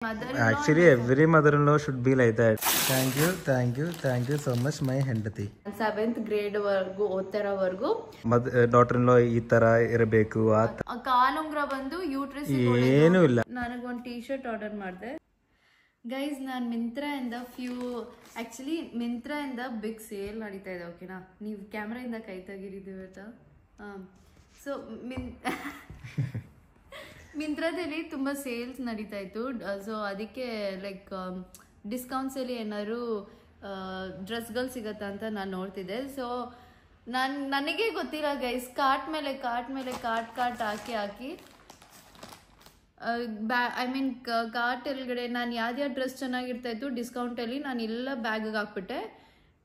Actually, every mother-in-law should be like that. Thank you so much, my ಹೆಂಡತಿ. 7th grade ವರ್ಗೂ ಓದ್ತಿರೋವರೆಗೂ daughter-in-law ಈ ತರ ಇರಬೇಕು. ಕಾಲುಂಗ್ರ ಬಂದು ಯೂಟ್ರಸ್ ಏನೂ ಇಲ್ಲ. ನನಗೊಂದು ಟೀ ಶರ್ಟ್ ಆರ್ಡರ್ ಮಾಡಿದೆ ಗೈಸ್. ನಾನು ಮಿಂತ್ರಾಯಿಂದ ಮಿಂತ್ರಾಯಿಂದ ಬಿಗ್ ಸೇಲ್ ನಡೀತಾ ಇದೆ. ಓಕೆನಾ, ನೀವು ಕ್ಯಾಮ್ರಾಯಿಂದ ಕೈ ತೆಗೀರಿದ್ದೀವಿ ಆಯ್ತಾ? ಸೊ ಮಿಂತ್ರಾದಲ್ಲಿ ತುಂಬ ಸೇಲ್ಸ್ ನಡೀತಾ ಇತ್ತು. ಸೊ ಅದಕ್ಕೆ ಲೈಕ್ ಡಿಸ್ಕೌಂಟ್ಸಲ್ಲಿ ಏನಾದ್ರು ಡ್ರೆಸ್ಗಳು ಸಿಗತ್ತಾ ಅಂತ ನಾನು ನೋಡ್ತಿದ್ದೆ. ಸೊ ನನಗೆ ಗೊತ್ತಿಲ್ಲ ಗೈಸ್, ಕಾರ್ಟ್ ಮೇಲೆ ಹಾಕಿ ಕಾರ್ಟ್ ಒಳಗಡೆ ನಾನು ಯಾವ್ದು ಡ್ರೆಸ್ ಚೆನ್ನಾಗಿರ್ತಾ ಇತ್ತು ಡಿಸ್ಕೌಂಟಲ್ಲಿ ನಾನು ಎಲ್ಲ ಬ್ಯಾಗಿಗೆ ಹಾಕ್ಬಿಟ್ಟೆ.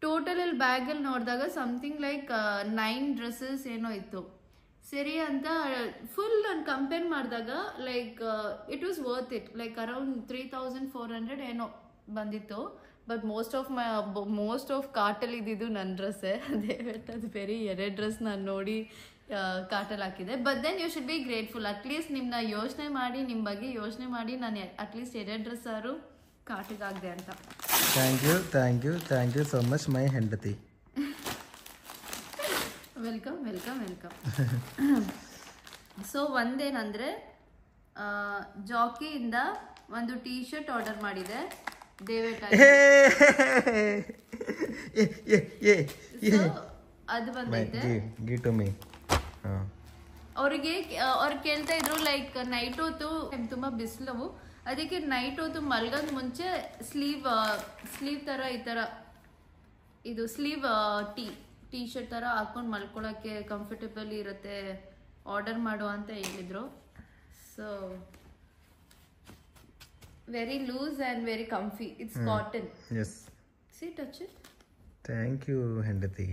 ಟೋಟಲಲ್ಲಿ ಬ್ಯಾಗಲ್ಲಿ ನೋಡಿದಾಗ ಸಮಥಿಂಗ್ ಲೈಕ್ 9 ಡ್ರೆಸ್ಸಸ್ ಏನೋ ಇತ್ತು. ಸರಿ ಅಂತ ಫುಲ್ ನಾನು ಕಂಪೇರ್ ಮಾಡಿದಾಗ like it was worth it. Like around 3400 ಏನೋ ಬಂದಿತ್ತು. ಬಟ್ ಮೋಸ್ಟ್ ಆಫ್ ಕಾರ್ಟಲ್ಲಿ ಇದ್ದಿದ್ದು ನನ್ನ ಡ್ರೆಸ್ಸೇ. ಅದು ಬೇರೆ 2 ಡ್ರೆಸ್ ನಾನು ನೋಡಿ ಕಾರ್ಟಲ್ಲಿ ಹಾಕಿದೆ. But then you should be grateful. At least ನಿಮ್ಮ ಬಗ್ಗೆ ಯೋಚನೆ ಮಾಡಿ ನಾನು ಅಟ್ಲೀಸ್ಟ್ 2 ಡ್ರೆಸ್ ಆದ್ರು ಕಾರ್ಟಿಗೆ ಹಾಕಿದೆ ಅಂತ. Thank you so much my ಹೆಂಡತಿ. ವೆಲ್ಕಮ್. ಸೊ ಒಂದೇನಂದ್ರೆ ಜಾಕಿಯಿಂದ ಒಂದು ಟೀ ಶರ್ಟ್ ಆರ್ಡರ್ ಮಾಡಿದೆ ಅದು ಬಂದೈತೆ. ಅವ್ರು ಕೇಳ್ತಾ ಇದ್ರು ಲೈಕ್ ನೈಟ್ ಹೊತ್ತು ತುಂಬಾ ಬಿಸಿಲವು, ಅದಕ್ಕೆ ನೈಟ್ ಹೊತ್ತು ಮಲ್ಗೋದ್ ಮುಂಚೆ ಸ್ಲೀವ್ ತರ ಈ ತರ ಇದು ಸ್ಲೀವ್ ಟೀ ಶರ್ಟ್ ತರ ಹಾಕೊಂಡು ಮಲ್ಕೊಳಕ್ಕೆ ಕಂಫರ್ಟಬಲ್ ಇರುತ್ತೆ, ಆರ್ಡರ್ ಮಾಡು ಅಂತ ಹೇಳಿದ್ರು. So very loose and very comfy. It's cotton. See touch it. Thank you ಹೆಂಡತಿ.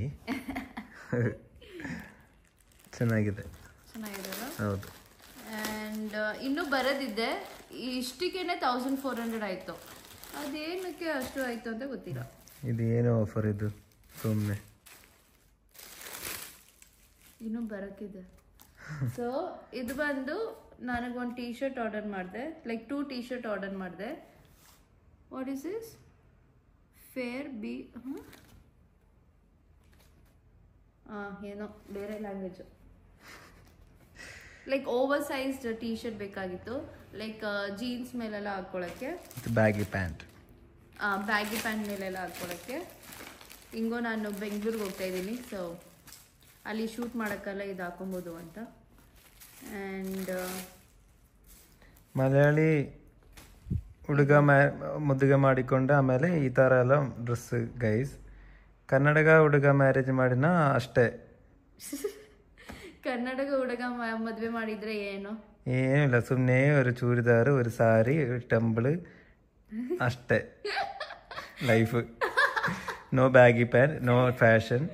ಚೆನ್ನಾಗಿದೆ. ಹೌದು. ಅಂಡ್ ಇನ್ನು ಬರೋದಿದ್ದೆ, ಇಷ್ಟಕ್ಕೇನೆ 1400 ಆಯ್ತು. ಅದೇನಕ್ಕೆ ಅಷ್ಟು ಆಯ್ತು ಅಂತ ಗೊತ್ತಿಲ್ಲ. ಇದು ಏನು ಆಫರ್ ಇದು ಸುಮ್ಮನೆ ಇನ್ನೂ ಬರಕ್ಕಿದೆ. ಸೊ ಇದು ಬಂದು ನನಗೊಂದು ಟೀ ಶರ್ಟ್ ಆರ್ಡರ್ ಮಾಡಿದೆ, ಲೈಕ್ 2 ಟೀ ಶರ್ಟ್ ಆರ್ಡರ್ ಮಾಡಿದೆ. What is this? Fair B ಏನೋ ಬೇರೆ language. Like over sized T shirt ಬೇಕಾಗಿತ್ತು, ಲೈಕ್ ಜೀನ್ಸ್ ಮೇಲೆಲ್ಲ ಹಾಕೊಳ್ಳೋಕ್ಕೆ, ಬ್ಯಾಗಿ ಪ್ಯಾಂಟ್ ಮೇಲೆಲ್ಲ ಹಾಕೊಳ್ಳೋಕ್ಕೆ. ಹಿಂಗೋ ನಾನು ಬೆಂಗಳೂರಿಗೆ ಹೋಗ್ತಾ ಇದ್ದೀನಿ, ಸೊ ಅಲ್ಲಿ ಶೂಟ್ ಮಾಡೋಕ್ಕೆಲ್ಲ ಇದು ಹಾಕೊಬೋದು ಅಂತ. ಆ್ಯಂಡ್ ಮಲಯಾಳಿ ಹುಡುಗ ಮದುವೆ ಮಾಡಿಕೊಂಡ ಆಮೇಲೆ ಈ ಥರ ಎಲ್ಲ ಡ್ರೆಸ್ ಗೈಸ್. ಕನ್ನಡಗ ಹುಡುಗ ಮ್ಯಾರೇಜ್ ಮಾಡಿನ ಅಷ್ಟೇ. ಕನ್ನಡಗ ಹುಡುಗ ಮದುವೆ ಮಾಡಿದ್ರೆ ಏನಿಲ್ಲ, ಸುಮ್ಮನೆ ಒಂದು ಚೂಡಿದಾರು, ಒಂದು ಸಾರಿ, ಒಂದು ಟಂಬಲ್ ಅಷ್ಟೇ life. No baggy pant, no fashion.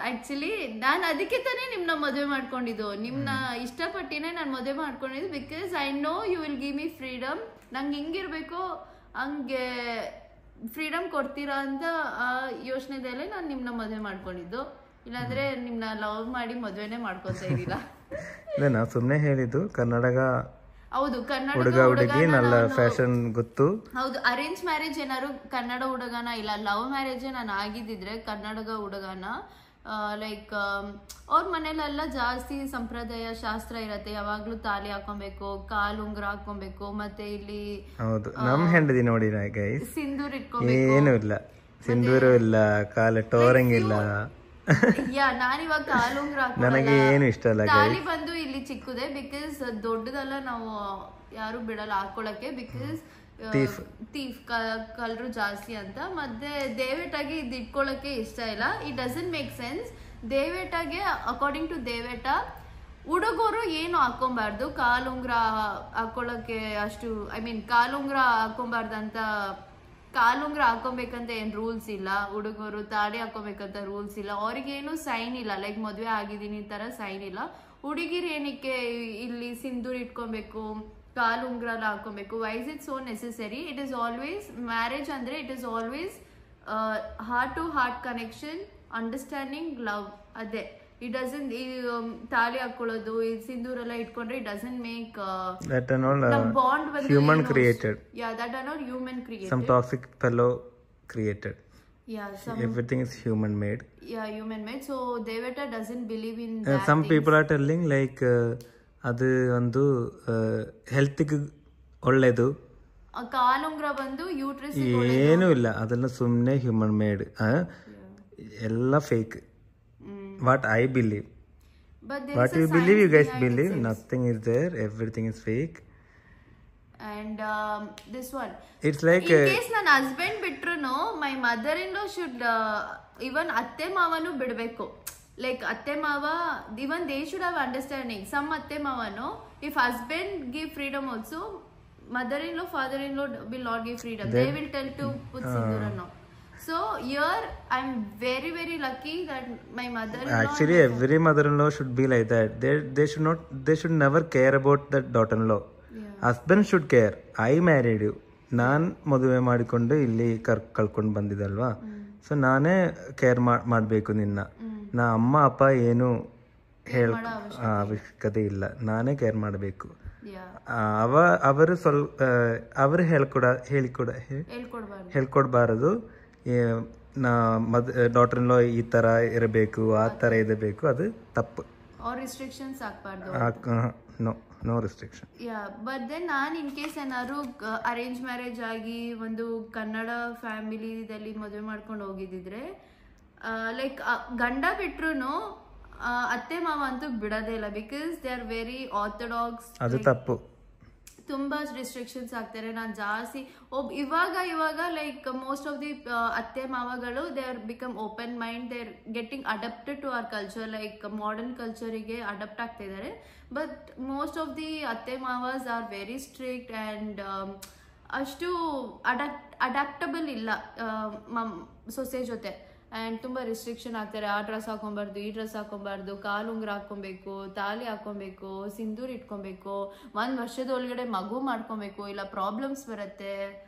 Actually ನಾನು ಅದಕ್ಕೆ ತಾನೇ ನಿಮ್ನ ಮದುವೆ ಮಾಡ್ಕೊಂಡಿದ್ದು, ನಿಮ್ನ ಇಷ್ಟಪಟ್ಟಿನೇ ನಾನು ಮದುವೆ ಮಾಡ್ಕೊಂಡಿದ್ದು. Because I know you will give me freedom. ನಂಗೆ ಹಿಂಗಿರ್ಬೇಕು ಹಂಗೆ ಫ್ರೀಡಮ್ ಕೊಡ್ತೀರಾ ಅಂತ ಆ ಯೋಚನೆದಲ್ಲೇ ನಾನು ನಿಮ್ನ ಮದುವೆ ಮಾಡ್ಕೊಂಡಿದ್ದು. ಇಲ್ಲಾಂದ್ರೆ ನಿಮ್ನ ಲವ್ ಮಾಡಿ ಮದುವೆನೇ ಮಾಡ್ಕೊತಾ ಇದ್ದಿಲ್ಲ. ಇಲ್ಲ, ನಾ ಸುಮ್ಮನೆ ಹೇಳಿದ್ದು. ಕನ್ನಡಗ ಹೌದು, ಕನ್ನಡ ಹುಡುಗಿ നല്ല ಫ್ಯಾಷನ್ ಗೊತ್ತು. ಹೌದು, ಅರೇಂಜ್ ಮ್ಯಾರೇಜ್ ಏನಾದ್ರು ಕನ್ನಡ ಹುಡುಗನ, ಇಲ್ಲ ಲವ್ ಮ್ಯಾರೇಜ್ ನಾನು ಆಗಿದ್ದಿದ್ರೆ ಕನ್ನಡಗ ಹುಡುಗನ. ಲೈಕ್ ಅವ್ರ ಮನೇಲೆಲ್ಲ ಜಾಸ್ತಿ ಸಂಪ್ರದಾಯ ಶಾಸ್ತ್ರ ಇರತ್ತೆ. ಯಾವಾಗ್ಲೂ ತಾಲಿ ಹಾಕೊಬೇಕು, ಕಾಲುಂಗ್ರ ಹಾಕೊಬೇಕು, ಮತ್ತೆ ಇಲ್ಲಿ ನಮ್ ಹೆಂಡತಿ ನೋಡಿ ಸಿಂಧೂರ್ ಇಟ್ಕೋಬೇಕು. ಏನು ಇಲ್ಲ, ಸಿಂಧೂರು ಇಲ್ಲ, ಕಾಲ ಟೋರಿಂಗ್ ಇಲ್ಲ. ನಾನಿವಾಗ ಕಾಲುಂಗ್ರ ನನಗೆ ಏನು ಇಷ್ಟ ಇಲ್ಲ. ತಾಲಿ ಬಂದು ಇಲ್ಲಿ ಚಿಕ್ಕದೆ, ಬಿಕಾಸ್ ದೊಡ್ಡದೆಲ್ಲ ನಾವು ಯಾರು ಬಿಡಲ್ಲ ಹಾಕೊಳಕ್ಕೆ. ಬಿಕಾಸ್ ಥೀಫ್ ಕಲ್ರು ಜಾಸ್ತಿ ಅಂತ. ಮತ್ತೆ ದೇವೇಟಾಗಿ ಇದು ಇಟ್ಕೊಳಕ್ಕೆ ಇಷ್ಟ ಇಲ್ಲ. It doesn't make sense. ದೇವೇಟಾಗೆ ಅಕಾರ್ಡಿಂಗ್ ಟು ದೇವೇಟ ಹುಡುಗರು ಏನು ಹಾಕೊಬಾರ್ದು, ಕಾಲುಂಗ್ರ ಹಾಕೊಳಕ್ಕೆ ಅಷ್ಟು ಕಾಲುಂಗ್ರ ಹಾಕೊಬಾರ್ದಂತ, ಕಾಲುಂಗ್ರ ಹಾಕೊಬೇಕಂತ ಏನ್ ರೂಲ್ಸ್ ಇಲ್ಲ. ಹುಡುಗರು ತಾಡಿ ಹಾಕೊಬೇಕಂತ ರೂಲ್ಸ್ ಇಲ್ಲ. ಅವ್ರಿಗೇನು ಸೈನ್ ಇಲ್ಲ, ಲೈಕ್ ಮದ್ವೆ ಆಗಿದ್ದೀನಿ ತರ ಸೈನ್ ಇಲ್ಲ. ಹುಡುಗಿರು ಏನಕ್ಕೆ ಇಲ್ಲಿ ಸಿಂಧೂರ್ ಇಟ್ಕೊಬೇಕು, ಕಾಲುಂಗ್ರ ಹಾಕೊಬೇಕು? Why is it so necessary? It is always marriage ಅಂದ್ರೆ it is always heart to heart connection, understanding, love. ಅದೇ ಇಟ್ ಡಸಂಟ್ ತಾಲಿ ಹಾಕೊಳ್ಳೋದು ಈ ಸಿಂಧೂರೆಲ್ಲ ಇಟ್ಕೊಂಡ್ರೆ it doesn't make that are all bond human created. That are not human created. Some toxic fellow created. Some Everything is human made. human made. So Devata doesn't believe in Some people are telling like ಅದು ಒಂದು ಹೆಲ್ತ್ಗೆ ಒಳ್ಳೇದು, ಕಾಲುಂಗ್ರ ಬಂದು uterus ಏನೂ ಇಲ್ಲ, ಅದೆಲ್ಲ ಸುಮ್ಮನೆ human made, ಎಲ್ಲ fake. What I believe, what you believe, you guys believe, nothing is there, everything is fake. And this one, it's like in case ನನ್ನ ಹಸ್ಬೆಂಡ್ ಬಿಟ್ರು my mother in law should ಇವನ್ ಅತ್ತೆ ಮಾವನು ಬಿಡಬೇಕು. Like ಅತ್ತೆ ಮಾವ even they should have understanding. Some ಅತ್ತೆ ಮಾವನು if husband give freedom also, mother in law father in law will not give freedom. They will tell to put ಸಿಂಧೂರನ್ನು. So here I'm very very lucky that my mother-in-law, actually every mother-in-law should be like that. They should never care about that daughter-in-law. Husband should care. I married you, ನಾನು ಮದುವೆ ಮಾಡಿಕೊಂಡು ಇಲ್ಲಿ ಕಳ್ಕೊಂಡು ಬಂದಿದ್ದಲ್ವಾ, so ನಾನೇ care ಮಾಡಬೇಕು ನಿನ್ನ. ನಾ ಅಮ್ಮ ಅಪ್ಪ ಏನು ಅವಶ್ಯಕತೆ ಇಲ್ಲ, ನಾನೇ ಕೇರ್ ಮಾಡಬೇಕು. ಅವರು ಅವರು ಹೇಳ್ಕೊಡ್ಬಾರದು ನಾ ಡಾಟರ್-ಇನ್-ಲಾ ಈ ಥರ ಇರಬೇಕು, ಆ ಥರ ಇರಬೇಕು, ಅದು ತಪ್ಪು. No restriction. ಬಟ್ ದೆನ್ ನಾನು ಇನ್ ಕೇಸ್ ಏನಾದ್ರು ಅರೇಂಜ್ ಮ್ಯಾರೇಜ್ ಆಗಿ ಒಂದು ಕನ್ನಡ ಫ್ಯಾಮಿಲಿದಲ್ಲಿ ಮದುವೆ ಮಾಡ್ಕೊಂಡು ಹೋಗಿದ್ದಿದ್ರೆ, ಲೈಕ್ ಗಂಡ ಬಿಟ್ರು ಅತ್ತೆ ಮಾವ ಅಂತೂ ಬಿಡೋದೇ ಇಲ್ಲ. Because they are very orthodox. ಅದು ತಪ್ಪು. ತುಂಬಾ ರಿಸ್ಟ್ರಿಕ್ಷನ್ಸ್ ಆಗ್ತಾರೆ. ನಾನು ಜಾಸ್ತಿ ಇವಾಗ ಲೈಕ್ ಮೋಸ್ಟ್ ಆಫ್ ದಿ ಅತ್ತೆ ಮಾವಗಳು they are become open mind, they are getting adapted to our culture, like modern ಕಲ್ಚರಿಗೆ ಅಡಾಪ್ಟ್ ಆಗ್ತಾ ಇದ್ದಾರೆ. ಬಟ್ ಮೋಸ್ಟ್ ಆಫ್ ದಿ ಅತ್ತೆ ಮಾವಾಸ್ ಆರ್ ವೆರಿ ಸ್ಟ್ರಿಕ್ಟ್ ಆ್ಯಂಡ್ ಅಷ್ಟು ಅಡಾಪ್ಟಬಲ್ ಇಲ್ಲ ಸೊಸೆ ಜೊತೆ. ಆ್ಯಂಡ್ ತುಂಬ ರಿಸ್ಟ್ರಿಕ್ಷನ್ ಆಗ್ತಾರೆ. ಆ ಡ್ರೆಸ್ ಹಾಕೊಬಾರ್ದು, ಈ ಡ್ರೆಸ್ ಹಾಕೊಬಾರ್ದು, ಕಾಲುಂಗ್ರ ಹಾಕೊಬೇಕು, ತಾಲಿ ಹಾಕೊಬೇಕು, ಸಿಂಧೂರ್ ಇಟ್ಕೊಬೇಕು, 1 ವರ್ಷದ ಒಳಗಡೆ ಮಗು ಮಾಡ್ಕೊಬೇಕು, ಇಲ್ಲ ಪ್ರಾಬ್ಲಮ್ಸ್ ಬರುತ್ತೆ,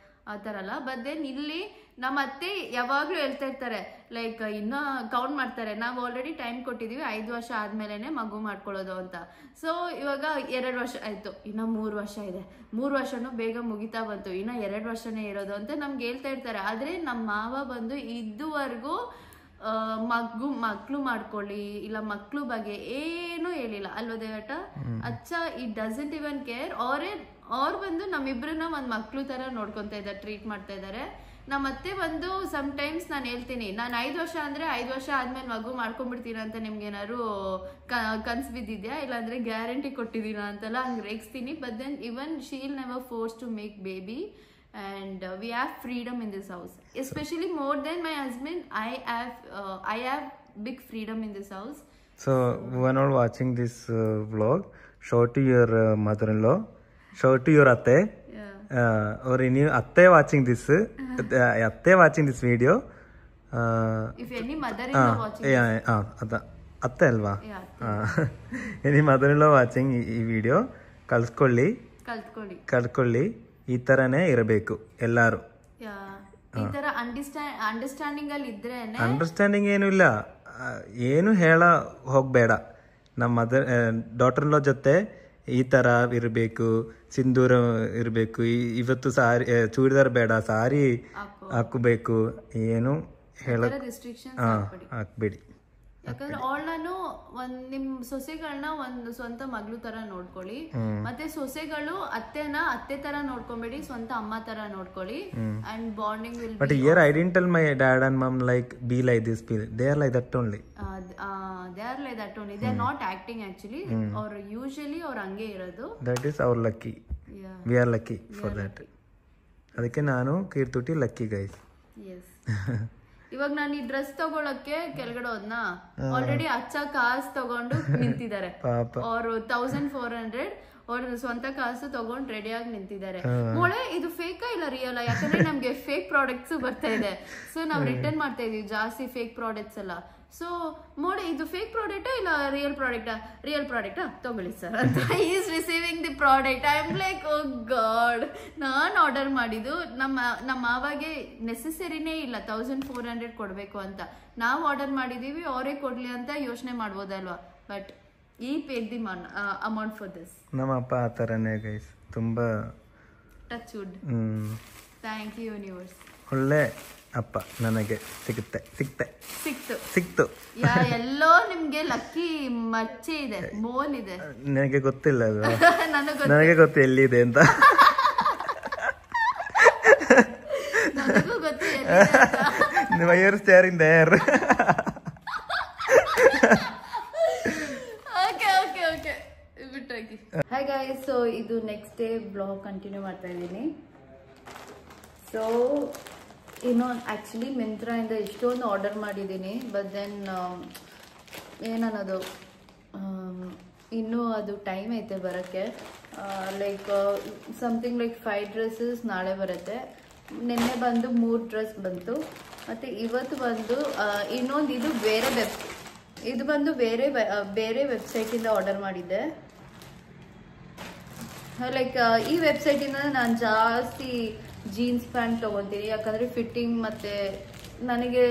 ಆ ಥರ ಅಲ್ಲ. ಬಟ್ ದೆನ್ ಇಲ್ಲಿ ನಮ್ಮ ಅತ್ತೆ ಯಾವಾಗಲೂ ಹೇಳ್ತಾ ಇರ್ತಾರೆ, ಲೈಕ್ ಇನ್ನೂ ಕೌಂಟ್ ಮಾಡ್ತಾರೆ, ನಾವು ಆಲ್ರೆಡಿ ಟೈಮ್ ಕೊಟ್ಟಿದ್ದೀವಿ 5 ವರ್ಷ ಆದಮೇಲೆ ಮಗು ಮಾಡ್ಕೊಳ್ಳೋದು ಅಂತ. ಸೊ ಇವಾಗ 2 ವರ್ಷ ಆಯಿತು, ಇನ್ನೂ 3 ವರ್ಷ ಇದೆ, 3 ವರ್ಷನೂ ಬೇಗ ಮುಗಿತಾ ಬಂತು, ಇನ್ನೂ 2 ವರ್ಷನೇ ಇರೋದು ಅಂತ ನಮ್ಗೆ ಹೇಳ್ತಾ ಇರ್ತಾರೆ. ಆದರೆ ನಮ್ಮ ಮಾವ ಬಂದು ಇದುವರೆಗೂ ಮಕ್ಳು ಮಾಡ್ಕೊಳ್ಳಿ ಇಲ್ಲ ಮಕ್ಳು ಬಗ್ಗೆ ಏನೂ ಹೇಳಿಲ್ಲ ಅಲ್ವಾ ದೇವಟ? ಅಚ್ಚ ಇಟ್ ಡಸಂಟ್ ಇವನ್ ಕೇರ್. ಅವ್ರು ಬಂದು ನಮ್ಮಿಬ್ರನ್ನ ಒಂದು ಮಕ್ಳು ಥರ ನೋಡ್ಕೊತಾ ಇದ್ದಾರೆ, ಟ್ರೀಟ್ ಮಾಡ್ತಾ ಇದ್ದಾರೆ. ನಮ್ಮ ಅತ್ತೆ ಬಂದು ಸಮ್ಟೈಮ್ಸ್ ನಾನು ಹೇಳ್ತೀನಿ, ನಾನು 5 ವರ್ಷ ಅಂದರೆ 5 ವರ್ಷ ಆದ್ಮೇಲೆ ಮಗು ಮಾಡ್ಕೊಂಡ್ಬಿಡ್ತೀನ ಅಂತ ನಿಮ್ಗೆ ಏನಾದ್ರು ಕನ್ಸು ಬಿದ್ದಿದ್ಯಾ, ಇಲ್ಲಾಂದ್ರೆ ಗ್ಯಾರಂಟಿ ಕೊಟ್ಟಿದ್ದೀನ ಅಂತೆಲ್ಲ ಹಂಗೆ ರೇಗಿಸ್ತೀನಿ. But then even she'll never force to make baby and we have freedom in this house, especially more than my husband. I have big freedom in this house. So when all watching this vlog, show to your mother-in-law, show to your atte, or any atte watching this video, if any mother-in-law watching this, atte alva, any mother-in-law watching ee video, ಕಲ್ತ್ಕೊಳ್ಳಿ. ಈ ತರನೇ ಇರಬೇಕು ಎಲ್ಲಾರು. ಈ ತರ understanding ಅಲ್ಲಿ ಇದ್ರೆ, understanding ಏನು ಇಲ್ಲ, ಏನು ಹೇಳ ಹೋಗ್ಬೇಡ. ನಮ್ಮ ಡಾಟರ್-ಇನ್-ಲಾ ಜೊತೆ ಈ ತರ ಇರಬೇಕು, ಸಿಂಧೂರ ಇರಬೇಕು, ಇವತ್ತು ಸಾರಿ ಚೂಡಿದಾರ್ ಬೇಡ, ಸಾರಿ ಹಾಕಬೇಕು, ಏನು ಹೇಳ ಹಾಕ್ಬೇಡಿ. ಯಾಕಂದ್ರೆ ನಾನು ನಿಮ್ ಸೊಸೆಗಳನ್ನ ಒಂದು ಸ್ವಂತ ಮಗಳು ತರ ನೋಡ್ಕೊಳ್ಳಿ. ಮತ್ತೆ ಸೊಸೆಗಳು ಅತ್ತೆ ತರ ನೋಡ್ಕೊಂಬೇಡಿ, ಸ್ವಂತ ಅಮ್ಮ ತರ ನೋಡ್ಕೊಳ್ಳಿ. And bonding will but here I didn't tell my dad and mum like be like this, they are like that only. They are like that only, they are not acting actually. ಅವ್ರು usually ಅವ್ರು ಹಂಗೆ ಇರೋದು. That is our lucky, we are lucky for that. ಅದಕ್ಕೆ ನಾನು ಕೀರ್ತುಟಿ lucky guys. ಇವಾಗ ನಾನು ಈ dress ತಗೊಳಕ್ಕೆ ಕೆಳಗಡೆ ಹೋದ್ನಾ, ಆಲ್ರೆಡಿ ಅಚ್ಚ ಕಾಸು ತಗೊಂಡು ನಿಂತಿದ್ದಾರೆ. ಅವ್ರು 1400 ಅವ್ರ ಸ್ವಂತ ಕಾಸು ತಗೊಂಡು ರೆಡಿಯಾಗಿ ನಿಂತಿದ್ದಾರೆ. ಮೊಳೆ ಇದು ಫೇಕಾ ಇಲ್ಲ ರಿಯಲ್? ಯಾಕಂದ್ರೆ ನಮ್ಗೆ ಫೇಕ್ ಪ್ರಾಡಕ್ಟ್ಸ್ ಬರ್ತಾ ಇದೆ. ಸೊ ನಾವು ರಿಟರ್ನ್ ಮಾಡ್ತಾ ಇದೀವಿ ಜಾಸ್ತಿ ಫೇಕ್ ಪ್ರಾಡಕ್ಟ್ಸ್ ಎಲ್ಲ. ಸೊ ಮೋಡಿ ಇದು ಫೇಕ್ ಪ್ರಾಡಕ್ಟಾ ಇಲ್ಲ ರಿಯಲ್ ಪ್ರಾಡಕ್ಟಾ ತಗೊಳ್ಳಿ ಸರ್ ಅಂತ is receiving the product. I am like oh god, ನಾನು ಆರ್ಡರ್ ಮಾಡಿದ್ದು ನಮ್ಮ ಮಾವಾಗೆ ನೆಸೆಸರಿನೇ ಇಲ್ಲ 1400 ಕೊಡಬೇಕು ಅಂತ. ನಾವು ಆರ್ಡರ್ ಮಾಡಿದೀವಿ, ಅವರೇ ಕೊಡ್ಲಿ ಅಂತ ಯೋಚನೆ ಮಾಡ್ಬೋದಲ್ವಾ. But he paid the amount for this. ನಮ್ಮ ಅಪ್ಪ ಆ ಥರನೇ ಗೈಸ್, ತುಂಬಾ touch wood. Thank you universe. ಒಳ್ಳೆ ಅಪ್ಪ ನನಗೆ ಸಿಕ್ತು. ಎಲ್ಲೋ ನಿಮ್ಗೆ ಲಕ್ಕಿ ಮಚ್ಚೆ ಇದೆ, ಮೋಲ್ ಇದೆ. ನನಗೆ ಗೊತ್ತಿಲ್ಲ ಅದು. ನನಗೆ ಗೊತ್ತು ಎಲ್ಲಿದೆ ಅಂತ. ನನಗೂ ಗೊತ್ತು. Why you're staring there? Okay. ಬಿಟ್ಟಾಗಿ. Hi guys, so ಇದು ನೆಕ್ಸ್ಟ್ ಡೇ ಬ್ಲಾಗ್ ಕಂಟಿನ್ಯೂ ಮಾಡ್ತಾ ಇದ್ದೀನಿ. ಸೊ ಆ್ಯಕ್ಚುಲಿ ಮಿಂತ್ರಾಯಿಂದ ಇಷ್ಟೊಂದು ಆರ್ಡರ್ ಮಾಡಿದ್ದೀನಿ. ಬಟ್ ದೆನ್ ಏನನ್ನೋದು ಇನ್ನೂ ಅದು ಟೈಮ್ ಐತೆ ಬರೋಕ್ಕೆ. ಲೈಕ್ ಸಮಥಿಂಗ್ ಲೈಕ್ 5 ಡ್ರೆಸ್ಸಸ್ ನಾಳೆ ಬರುತ್ತೆ. ನಿನ್ನೆ ಬಂದು 3 ಡ್ರೆಸ್ ಬಂತು. ಮತ್ತು ಇವತ್ತು ಬಂದು ಇನ್ನೊಂದು ಇದು ಬಂದು ಬೇರೆ ವೆಬ್ಸೈಟಿಂದ ಆರ್ಡರ್ ಮಾಡಿದ್ದೆ. ಲೈಕ್ ಈ ವೆಬ್ಸೈಟಿಂದ ನಾನು ಜಾಸ್ತಿ ಜೀನ್ಸ್ ಪ್ಯಾಂಟ್ ತೊಗೊತೀನಿ, ಯಾಕಂದರೆ ಫಿಟ್ಟಿಂಗ್ ಮತ್ತು ನನಗೆ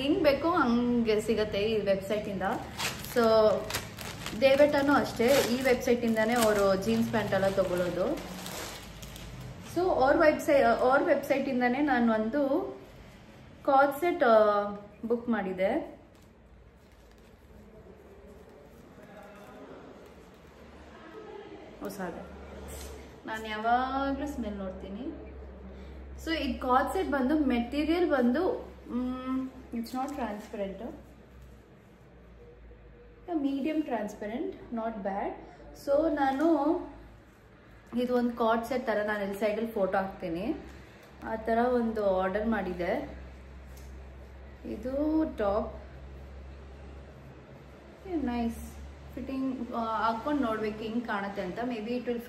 ಹಿಂಗೆ ಬೇಕೋ ಹಂಗೆ ಸಿಗುತ್ತೆ ಈ ವೆಬ್ಸೈಟಿಂದ. ಸೊ ದೇವೇಟನೂ ಅಷ್ಟೇ, ಈ ವೆಬ್ಸೈಟಿಂದನೇ ಅವರು ಜೀನ್ಸ್ ಪ್ಯಾಂಟ್ ಎಲ್ಲ ತೊಗೊಳ್ಳೋದು. ಸೊ ಅವ್ರ ವೆಬ್ಸೈಟಿಂದನೇ ನಾನು ಒಂದು ಕಾರ್ಡ್ ಸೆಟ್ ಬುಕ್ ಮಾಡಿದೆ. ಹೊಸದು, ನಾನು ಯಾವಾಗಲೂ ಸ್ಮೆಲ್ ನೋಡ್ತೀನಿ. ಸೊ ಈ ಕಾರ್ಡ್ ಸೆಟ್ ಬಂದು ಮೆಟೀರಿಯಲ್ ಬಂದು it's not transparent, medium transparent, not bad. So ನಾನು ಇದು ಒಂದು ಕಾರ್ಡ್ ಸೆಟ್ ಥರ, ನಾನು ಇಲ್ಲಿ ಸೈಡಲ್ಲಿ ಫೋಟೋ ಹಾಕ್ತೀನಿ, ಆ ಥರ ಒಂದು ಆರ್ಡರ್ ಮಾಡಿದೆ. ಇದು ಟಾಪ್ ನೈಸ್ ಫಿಟ್ಟಿಂಗ್, ಹಾಕೊಂಡು ನೋಡ್ಬೇಕು ಹಿಂಗೆ ಕಾಣುತ್ತೆ ಅಂತ. May be it will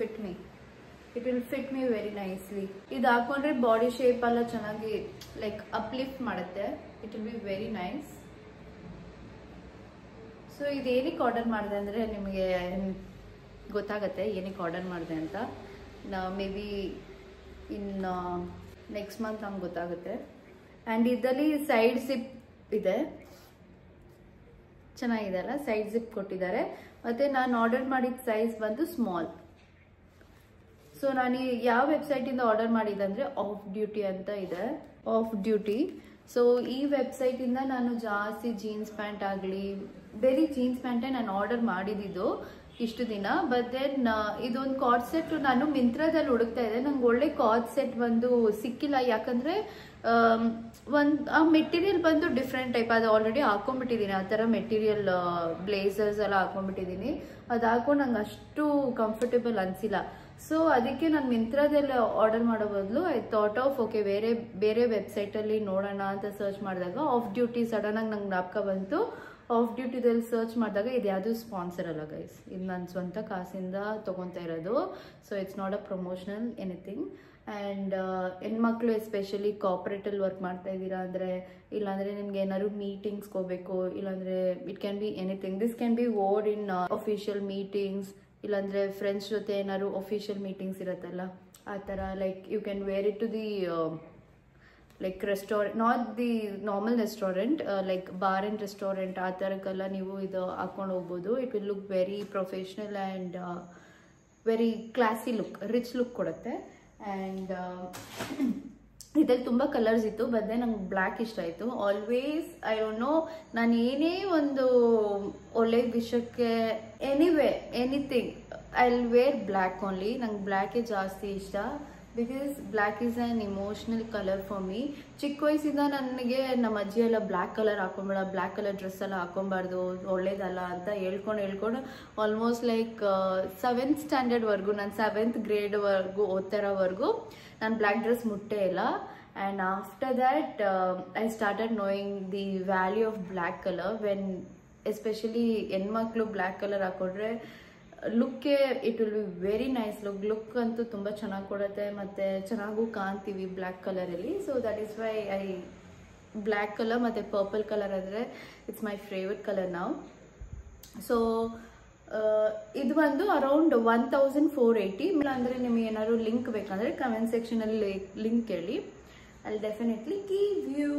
fit me very nicely. ಇದು ಹಾಕೊಂಡ್ರೆ ಬಾಡಿ ಶೇಪ್ ಎಲ್ಲ ಚೆನ್ನಾಗಿ ಲೈಕ್ ಅಪ್ಲಿಫ್ಟ್ ಮಾಡುತ್ತೆ. It will be very nice. So ಇದು ಏನಕ್ಕೆ ಆರ್ಡರ್ ಮಾಡಿದೆ ಅಂದರೆ ನಿಮಗೆ ಗೊತ್ತಾಗತ್ತೆ ಏನಕ್ಕೆ ಆರ್ಡರ್ ಮಾಡಿದೆ ಅಂತ. May be in next month ನಮ್ಗೆ ಗೊತ್ತಾಗುತ್ತೆ. ಆ್ಯಂಡ್ ಇದರಲ್ಲಿ ಸೈಡ್ ಜಿಪ್ ಇದೆ, ಚೆನ್ನಾಗಿದೆ ಅಲ್ಲ, ಸೈಡ್ ಜಿಪ್ ಕೊಟ್ಟಿದ್ದಾರೆ. ಮತ್ತು ನಾನು ಆರ್ಡರ್ ಮಾಡಿದ ಸೈಜ್ ಬಂದು ಸ್ಮಾಲ್. ಸೊ ನಾನು ಯಾವ ವೆಬ್ಸೈಟಿಂದ ಆರ್ಡರ್ ಮಾಡಿದ್ದೆ ಅಂದರೆ ಆಫ್ ಡ್ಯೂಟಿ ಅಂತ ಇದೆ, ಆಫ್ ಡ್ಯೂಟಿ. ಸೊ ಈ ವೆಬ್ಸೈಟಿಂದ ನಾನು ಜಾಸ್ತಿ ಜೀನ್ಸ್ ಪ್ಯಾಂಟ್ ಆಗಲಿ, ಬೇರೆ ಜೀನ್ಸ್ ಪ್ಯಾಂಟೇ ನಾನು ಆರ್ಡರ್ ಮಾಡಿದ್ದು ಇಷ್ಟು ದಿನ. ಬಟ್ ದೆನ್ ಇದೊಂದು ಕಾರ್ಡ್ ಸೆಟ್ ನಾನು ಮಿಂತ್ರಾದಲ್ಲಿ ಹುಡುಕ್ತಾ ಇದ್ದೆ, ನಂಗೆ ಒಳ್ಳೆ ಕಾರ್ಡ್ ಸೆಟ್ ಬಂದು ಸಿಕ್ಕಿಲ್ಲ. ಯಾಕಂದರೆ ಆ ಮೆಟೀರಿಯಲ್ ಬಂದು ಡಿಫ್ರೆಂಟ್ ಟೈಪ್, ಅದು ಆಲ್ರೆಡಿ ಹಾಕೊಂಡ್ಬಿಟ್ಟಿದ್ದೀನಿ. ಆ ಥರ ಮೆಟೀರಿಯಲ್ ಬ್ಲೇಸರ್ಸ್ ಎಲ್ಲ ಹಾಕೊಂಡ್ಬಿಟ್ಟಿದ್ದೀನಿ. ಅದು ಹಾಕೊಂಡು ನಂಗೆ ಅಷ್ಟು ಕಂಫರ್ಟೇಬಲ್ ಅನಿಸಿಲ್ಲ. ಸೊ ಅದಕ್ಕೆ ನಾನು ಮಿಂತ್ರಾದಲ್ಲಿ ಆರ್ಡರ್ ಮಾಡೋ ಬದಲು ಐ ಥಾಟ್ ಆಫ್ ಓಕೆ ಬೇರೆ ವೆಬ್ಸೈಟಲ್ಲಿ ನೋಡೋಣ ಅಂತ ಸರ್ಚ್ ಮಾಡಿದಾಗ ಆಫ್ ಡ್ಯೂಟಿ ಸಡನ್ನಾಗಿ ನಂಗೆ ಜ್ಞಾಪಕ ಬಂತು. ಆಫ್ ಡ್ಯೂಟಿದಲ್ಲಿ ಸರ್ಚ್ ಮಾಡಿದಾಗ ಇದು ಯಾವುದೂ ಸ್ಪಾನ್ಸರ್ ಅಲ್ಲ ಗೈಸ್, ಇದು ನನ್ನ ಸ್ವಂತ ಕಾಸಿಂದ ತೊಗೊತಾ ಇರೋದು. So it's not a promotional anything. And ಹೆಣ್ಮಕ್ಳು ಎಸ್ಪೆಷಲಿ ಕಾರ್ಪೊರೇಟಲ್ಲಿ ವರ್ಕ್ ಮಾಡ್ತಾ ಇದ್ದೀರಾ ಅಂದರೆ, ಇಲ್ಲಾಂದರೆ ನಿಮ್ಗೆ ಏನಾದ್ರು ಮೀಟಿಂಗ್ಸ್ಗೆ ಹೋಗಬೇಕು, ಇಲ್ಲಾಂದರೆ it can be anything. This can be worn in official meetings, ಇಲ್ಲಾಂದರೆ ಫ್ರೆಂಡ್ಸ್ ಜೊತೆ ಏನಾದ್ರು ಅಫಿಷಿಯಲ್ ಮೀಟಿಂಗ್ಸ್ ಇರುತ್ತಲ್ಲ ಆ ಥರ. Like you can wear it to the like restaurant, not the normal restaurant, like bar and restaurant ಆ ಥರಕ್ಕೆಲ್ಲ ನೀವು ಇದು ಹಾಕೊಂಡು ಹೋಗ್ಬೋದು. It will look very professional and very classy look, rich look ಕೊಡುತ್ತೆ. ಆ್ಯಂಡ್ ಇದ್ರಲ್ಲಿ ತುಂಬ ಕಲರ್ಸ್ ಇತ್ತು, ಬಟ್ ನಂಗೆ ಬ್ಲ್ಯಾಕ್ ಇಷ್ಟ ಆಯಿತು. ಆಲ್ವೇಸ್ ಐ ಡೋಂಟ್ ನೋ, ನಾನು ಏನೇ ಒಂದು ಒಳ್ಳೆ ವಿಷಯಕ್ಕೆ anything I will wear black only. ನಂಗೆ ಬ್ಲ್ಯಾಕೇ ಜಾಸ್ತಿ ಇಷ್ಟ, because black is an emotional colour for me. ಚಿಕ್ಕ ವಯಸ್ಸಿಂದ ನನಗೆ ನಮ್ಮ ಅಜ್ಜಿ ಎಲ್ಲ ಬ್ಲ್ಯಾಕ್ ಕಲರ್ ಹಾಕೊಂಬೇಡ, ಬ್ಲ್ಯಾಕ್ ಕಲರ್ ಡ್ರೆಸ್ ಎಲ್ಲ ಹಾಕೊಬಾರ್ದು, ಒಳ್ಳೇದಲ್ಲ ಅಂತ ಹೇಳ್ಕೊಂಡು ಆಲ್ಮೋಸ್ಟ್ ಲೈಕ್ 7th ಸ್ಟ್ಯಾಂಡರ್ಡ್ವರೆಗೂ, ನಾನು 7th ಗ್ರೇಡ್ವರೆಗೂ ಓದ್ತಿರೋವರೆಗೂ ನಾನು ಬ್ಲ್ಯಾಕ್ ಡ್ರೆಸ್ ಮುಟ್ಟೇ ಇಲ್ಲ. And after that I started knowing the value of black colour. When especially ಹೆಣ್ಮಕ್ಳು ಬ್ಲ್ಯಾಕ್ ಕಲರ್ ಹಾಕೊಂಡ್ರೆ ಲುಕ್ಕೆ it will be very nice look ಅಂತೂ ತುಂಬ ಚೆನ್ನಾಗಿ ಕೊಡುತ್ತೆ, ಮತ್ತು ಚೆನ್ನಾಗೂ ಕಾಣ್ತೀವಿ ಬ್ಲ್ಯಾಕ್ ಕಲರಲ್ಲಿ. So that is why I black colour ಮತ್ತು ಪರ್ಪಲ್ ಕಲರ್ ಆದರೆ ಇಟ್ಸ್ ಮೈ ಫೇವ್ರೆಟ್ ಕಲರ್ ನಾವು. ಸೊ ಇದು ಬಂದು ಅರೌಂಡ್ 1480. ಅಂದರೆ ನಿಮಗೆ ಏನಾದ್ರು ಲಿಂಕ್ ಬೇಕಂದರೆ ಕಮೆಂಟ್ ಸೆಕ್ಷನಲ್ಲಿ ಲಿಂಕ್ ಹೇಳಿ. I'll definitely give you.